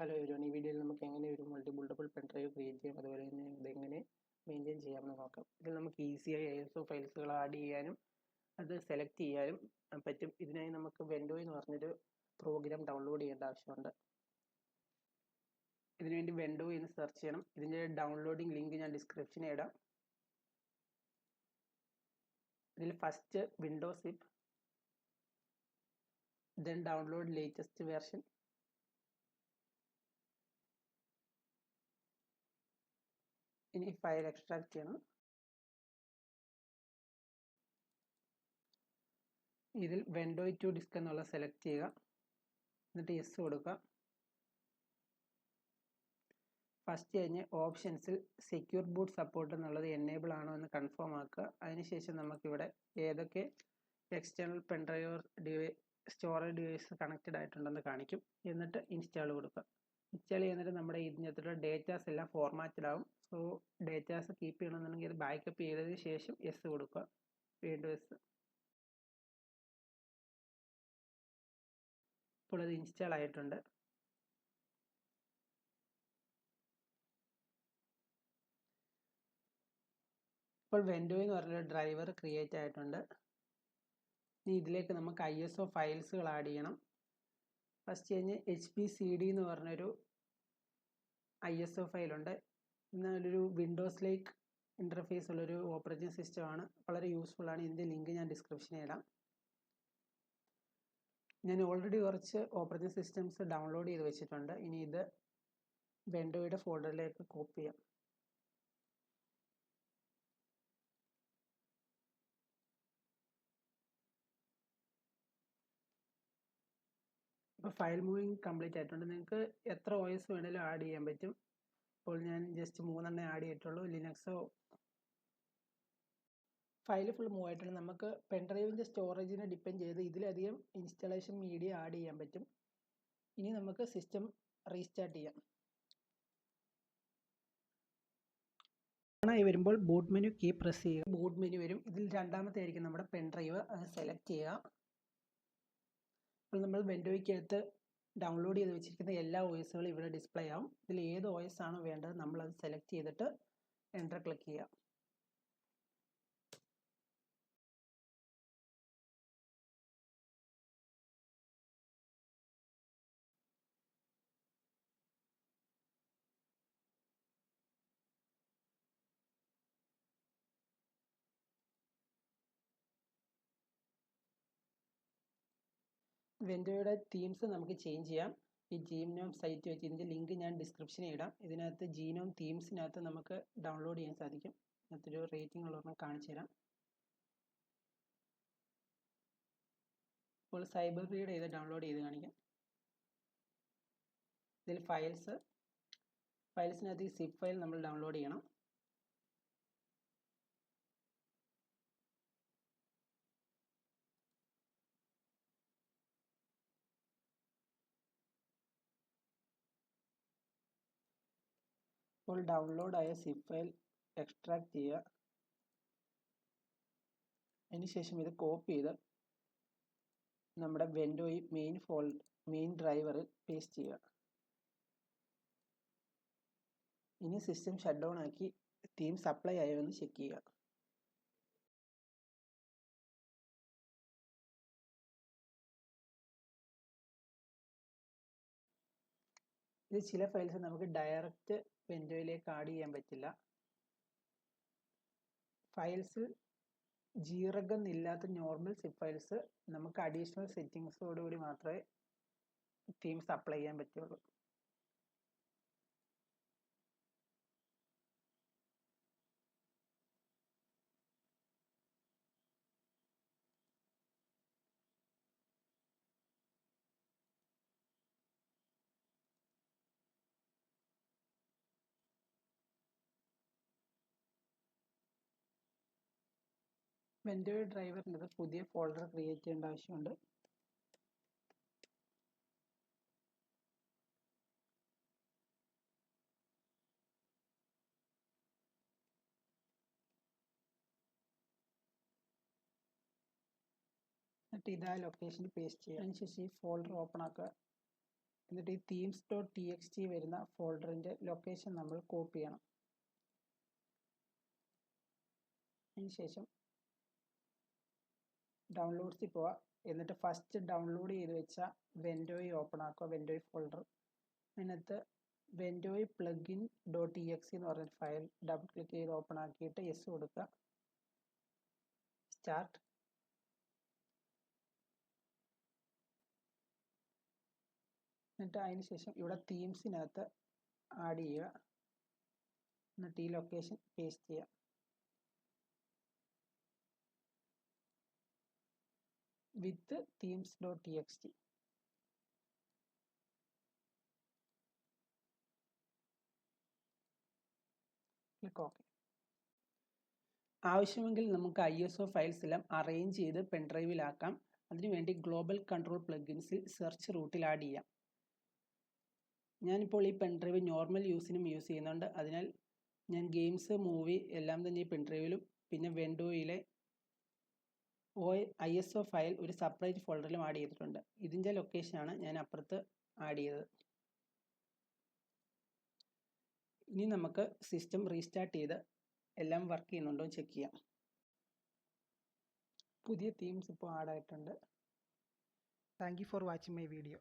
Hello everyone, ഈ വീഡിയോയിൽ നമുക്ക് എങ്ങനെ ഒരു മൾട്ടിബിൾട്ടബിൾ പെൻ ഡ്രൈവ് ക്രിയേറ്റ് ചെയ്യാം, അതുപോലെ തന്നെ ഇതെങ്ങനെ മെയിൻറ്റെയിൻ ചെയ്യാമെന്ന് നോക്കാം. ഇതിൽ നമുക്ക് ഈസിയായി ISO ഫയൽസുകൾ ആഡ് ചെയ്യാനും അത് സെലക്ട് ചെയ്യാനും പറ്റും. ഇതിനായി നമുക്ക് വെൻഡോ എന്ന് പറഞ്ഞൊരു പ്രോഗ്രാം ഡൗൺലോഡ് ചെയ്യേണ്ട ആവശ്യമുണ്ട്. ഇതിനുവേണ്ടി വെൻഡോ എന്ന് സെർച്ച് ചെയ്യണം. ഇതിൻ്റെ ഡൗൺലോഡിംഗ് ലിങ്ക് ഞാൻ ഡിസ്ക്രിപ്ഷനിൽ ഇടാം. ഇതിൽ first Windows zip, then download latest version, ഇനി ഫയൽ എക്സ്ട്രാക്ട് ചെയ്യണം. ഇതിൽ വെൻഡോ ടു ഡിസ്ക് എന്നുള്ള സെലക്ട് ചെയ്യുക, എന്നിട്ട് യെസ് കൊടുക്കുക. ഫസ്റ്റ് കഴിഞ്ഞ് ഓപ്ഷൻസിൽ സെക്യൂർ ബൂട്ട് സപ്പോർട്ട് എന്നുള്ളത് എനേബിൾ ആണോ എന്ന് കൺഫേം ആക്കുക. അതിനുശേഷം നമുക്കിവിടെ ഏതൊക്കെ external pendrive storage device connected ആയിട്ടുണ്ടെന്ന് കാണിക്കും. എന്നിട്ട് ഇൻസ്റ്റാൾ കൊടുക്കുക. ഇൻസ്റ്റാൾ ചെയ്യുന്നിട്ട് നമ്മുടെ ഇതിനകത്തുള്ള ഡേറ്റാസ് എല്ലാം ഫോർമാറ്റഡ് ആവും. സോ ഡേറ്റാസ് കീപ്പ് ചെയ്യണമെന്നുണ്ടെങ്കിൽ അത് ബാക്കപ്പ് ചെയ്തതിന് ശേഷം യെസ് കൊടുക്കുക. വീണ്ടും യെസ്. ഇപ്പോൾ അത് ഇൻസ്റ്റാൾ ആയിട്ടുണ്ട്. ഇപ്പോൾ വെൻഡോ എന്ന് പറഞ്ഞൊരു ഡ്രൈവർ ക്രിയേറ്റ് ആയിട്ടുണ്ട്. ഇനി ഇതിലേക്ക് നമുക്ക് ISO ഫയൽസുകൾ ആഡ് ചെയ്യണം. ഫസ്റ്റ് കഴിഞ്ഞ് HPCD എന്ന് പറഞ്ഞൊരു ISO ഫയലുണ്ട്. ഇന്നൊരു വിൻഡോസ് ലൈക്ക് ഇൻ്റർഫേസ് ഉള്ളൊരു ഓപ്പറേറ്റിംഗ് സിസ്റ്റമാണ്. വളരെ യൂസ്ഫുൾ ആണ്. ഇതിൻ്റെ ലിങ്ക് ഞാൻ ഡിസ്ക്രിപ്ഷനിൽ ഇടാം. ഞാൻ ഓൾറെഡി കുറച്ച് ഓപ്പറേറ്റിംഗ് സിസ്റ്റംസ് ഡൗൺലോഡ് ചെയ്ത് വെച്ചിട്ടുണ്ട്. ഇനി ഇത് വെൻഡോയുടെ ഫോൾഡറിലേക്ക് കോപ്പി ചെയ്യാം. ഇപ്പോൾ ഫയൽ മൂവിങ് കംപ്ലീറ്റ് ആയിട്ടുണ്ട്. നിങ്ങൾക്ക് എത്ര OS വേണമെങ്കിലും ആഡ് ചെയ്യാൻ പറ്റും. ഇപ്പോൾ ഞാൻ ജസ്റ്റ് 3 ആഡ് ചെയ്തിട്ടുള്ളൂ. ലിനക്സോ ഫയൽ ഫുൾ മൂവ് ആയിട്ടുണ്ട്. നമുക്ക് പെൻഡ്രൈവിൻ്റെ സ്റ്റോറേജിനെ ഡിപ്പെൻഡ് ചെയ്ത് ഇതിലധികം ഇൻസ്റ്റാളേഷൻ മീഡിയ ആഡ് ചെയ്യാൻ പറ്റും. ഇനി നമുക്ക് സിസ്റ്റം റീസ്റ്റാർട്ട് ചെയ്യാം. ഓണായി വരുമ്പോൾ ബൂട്ട് മെനു കീ പ്രസ് ചെയ്യുക. ബൂട്ട് മെനു വരും. ഇതിൽ രണ്ടാമത്തെ ആയിരിക്കും നമ്മുടെ പെൻഡ്രൈവ്. അത് സെലക്ട് ചെയ്യുക. ഇപ്പോൾ നമ്മൾ വെൻഡോയ്ക്കകത്ത് ഡൗൺലോഡ് ചെയ്ത് വെച്ചിരിക്കുന്ന എല്ലാ OSകളും ഇവിടെ ഡിസ്പ്ലേ ആവും. ഇതിൽ ഏത് OS ആണോ വേണ്ടത് നമ്മളത് സെലക്ട് ചെയ്തിട്ട് എൻ്റർ ക്ലിക്ക് ചെയ്യുക. വെൻഡോയുടെ തീംസ് നമുക്ക് ചേഞ്ച് ചെയ്യാം. ഈ ജീനോം സൈറ്റ് വെച്ച് ഇതിൻ്റെ ലിങ്ക് ഞാൻ ഡിസ്ക്രിപ്ഷനിൽ ഇടാം. ഇതിനകത്ത് ജീനോം തീംസിനകത്ത് നമുക്ക് ഡൗൺലോഡ് ചെയ്യാൻ സാധിക്കും. ഇതിനകത്തൊരു റേറ്റിംഗ് ഉള്ളവർക്ക് കാണിച്ചു തരാം. ഇപ്പോൾ സൈബർ റീഡ് ചെയ്ത് ഡൗൺലോഡ് ചെയ്ത് കാണിക്കാം. ഇതിൽ ഫയൽസിനകത്ത് ഈ സിപ്പ് ഫയൽ നമ്മൾ ഡൗൺലോഡ് ചെയ്യണം. ഇപ്പോൾ ഡൗൺലോഡ് ആയ സിപ്പ് ഫയൽ എക്സ്ട്രാക്ട് ചെയ്യുക. അതിനുശേഷം ഇത് കോപ്പി ചെയ്ത് നമ്മുടെ വെൻഡോയി മെയിൻ ഡ്രൈവറിൽ പേസ്റ്റ് ചെയ്യുക. ഇനി സിസ്റ്റം ഷട്ട് ഡൗൺ ആക്കി തീം സപ്ലൈ ആയോ എന്ന് ചെക്ക് ചെയ്യുക. ഇത് ചില ഫയൽസ് നമുക്ക് ഡയറക്റ്റ് വെൻഡോയിലേക്ക് ആഡ് ചെയ്യാൻ പറ്റില്ല. ഫയൽസിൽ GRUG എന്നില്ലാത്ത നോർമൽ സിപ്പ് ഫയൽസ് നമുക്ക് അഡീഷണൽ സെറ്റിങ്സോടുകൂടി മാത്രമേ തീംസ് അപ്ലൈ ചെയ്യാൻ പറ്റുള്ളൂ. വെൻഡോയുടെ ഡ്രൈവറിൻ്റെ പുതിയ ഫോൾഡർ ക്രിയേറ്റ് ചെയ്യേണ്ട ആവശ്യമുണ്ട്. എന്നിട്ട് ഇതാ ലൊക്കേഷനിൽ പേസ്റ്റ് ചെയ്യുക. അതിനുശേഷം ഈ ഫോൾഡർ ഓപ്പൺ ആക്കുക. എന്നിട്ട് ഈ themes.txt വരുന്ന ഫോൾഡറിൻ്റെ ലൊക്കേഷൻ നമ്മൾ കോപ്പി ചെയ്യണം. അതിനുശേഷം ഡൗൺലോഡ്സിൽ പോവുക. എന്നിട്ട് ഫസ്റ്റ് ഡൗൺലോഡ് ചെയ്ത് വെച്ച വെൻഡോയി ഓപ്പൺ ആക്കുക, വെൻഡോയി ഫോൾഡർ. അതിനകത്ത് വെൻഡോയി പ്ലഗിൻ .exe എന്ന് പറഞ്ഞൊരു ഫയൽ ഡബിൾ ക്ലിക്ക് ചെയ്ത് ഓപ്പൺ ആക്കിയിട്ട് യെസ് കൊടുക്കുക. സ്റ്റാർട്ട്. എന്നിട്ട് അതിന് ശേഷം ഇവിടെ തീംസിനകത്ത് ആഡ് ചെയ്യുക. എന്നിട്ട് ഈ ലൊക്കേഷൻ പേസ്റ്റ് ചെയ്യുക. വിത്ത് themes.txt. Click okay. ആവശ്യമെങ്കിൽ നമുക്ക് ISO ഫയൽസ് എല്ലാം അറേഞ്ച് ചെയ്ത് പെൻഡ്രൈവിലാക്കാം. അതിനുവേണ്ടി ഗ്ലോബൽ കൺട്രോൾ പ്ലഗിൻസിൽ സെർച്ച് റൂട്ടിൽ ആഡ് ചെയ്യാം. ഞാനിപ്പോൾ ഈ പെൻഡ്രൈവ് നോർമൽ യൂസിനും യൂസ് ചെയ്യുന്നുണ്ട്. അതിനാൽ ഞാൻ ഗെയിംസ്, മൂവി എല്ലാം തന്നെ ഈ പെൻഡ്രൈവിലും പിന്നെ വെൻഡോയിലെ ISO ഫയൽ ഒരു സെപ്പറേറ്റ് ഫോൾഡറിലും ആഡ് ചെയ്തിട്ടുണ്ട്. ഇതിൻ്റെ ലൊക്കേഷനാണ് ഞാൻ അപ്പുറത്ത് ആഡ് ചെയ്തത്. ഇനി നമുക്ക് സിസ്റ്റം റീസ്റ്റാർട്ട് ചെയ്ത് എല്ലാം വർക്ക് ചെയ്യുന്നുണ്ടോ എന്ന് ചെക്ക് ചെയ്യാം. പുതിയ തീംസ് ഇപ്പോൾ ആഡ് ആയിട്ടുണ്ട്. Thank you for watching my video.